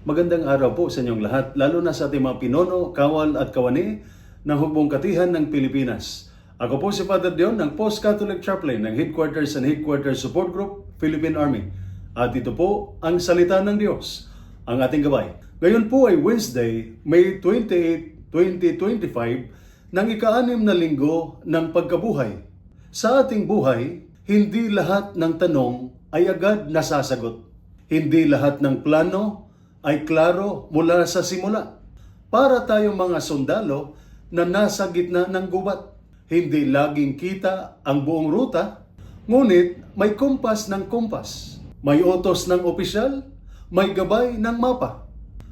Magandang araw po sa inyong lahat, lalo na sa ating mga pinono, kawal at kawani ng Hukbong Katihan ng Pilipinas. Ako po si Father Dion ng Post-Catholic Chaplain ng Headquarters and Headquarters Support Group, Philippine Army. At ito po ang Salita ng Diyos, ang ating gabay. Ngayon po ay Wednesday, May 28, 2025, ng ika-6 na linggo ng pagkabuhay. Sa ating buhay, hindi lahat ng tanong ay agad nasasagot. Hindi lahat ng plano ay klaro mula sa simula. Para tayong mga sundalo na nasa gitna ng gubat. Hindi laging kita ang buong ruta, ngunit may kumpas ng kumpas. May utos ng opisyal, may gabay ng mapa.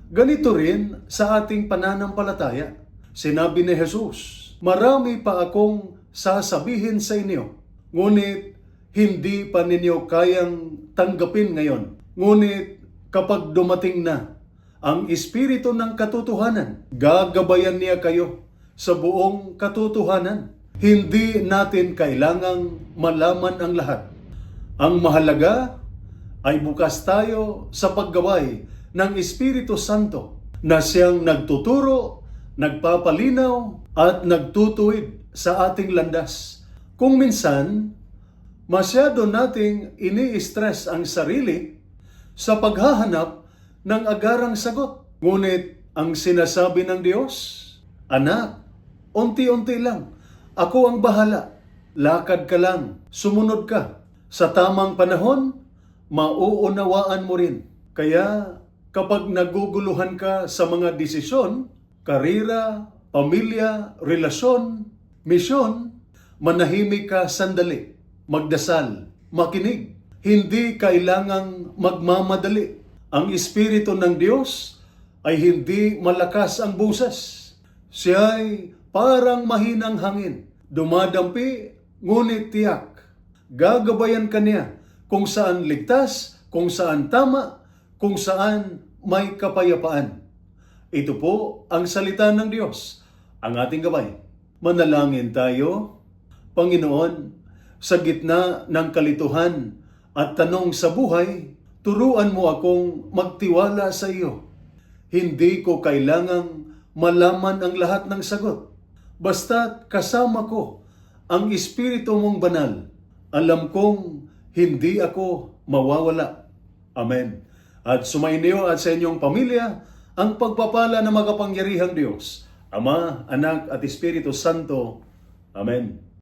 Ganito rin sa ating pananampalataya. Sinabi ni Jesus, "Marami pa akong sasabihin sa inyo, ngunit hindi pa ninyo kayang tanggapin ngayon. Ngunit kapag dumating na ang Espiritu ng katotohanan, gagabayan niya kayo sa buong katotohanan." Hindi natin kailangang malaman ang lahat. Ang mahalaga ay bukas tayo sa paggabay ng Espiritu Santo na siyang nagtuturo, nagpapalinaw at nagtutuwid sa ating landas. Kung minsan, masyado nating ini-stress ang sarili sa paghahanap ng agarang sagot. Ngunit ang sinasabi ng Diyos, "Anak, unti-unti lang. Ako ang bahala. Lakad ka lang. Sumunod ka. Sa tamang panahon, mauunawaan mo rin." Kaya kapag naguguluhan ka sa mga desisyon, karera, pamilya, relasyon, misyon, manahimik ka sandali. Magdasal, makinig. Hindi kailangang magmamadali. Ang Espiritu ng Diyos ay hindi malakas ang buses. Siya ay parang mahinang hangin. Dumadampi, ngunit tiyak. Gagabayan ka niya kung saan ligtas, kung saan tama, kung saan may kapayapaan. Ito po ang salita ng Diyos, ang ating gabay. Manalangin tayo. Panginoon, sa gitna ng kalituhan at tanong sa buhay, turuan mo akong magtiwala sa iyo. Hindi ko kailangang malaman ang lahat ng sagot. Basta't kasama ko ang Espiritu mong banal. Alam kong hindi ako mawawala. Amen. At sumainyo at sa inyong pamilya ang pagpapala ng makapangyarihang Diyos, Ama, Anak at Espiritu Santo. Amen.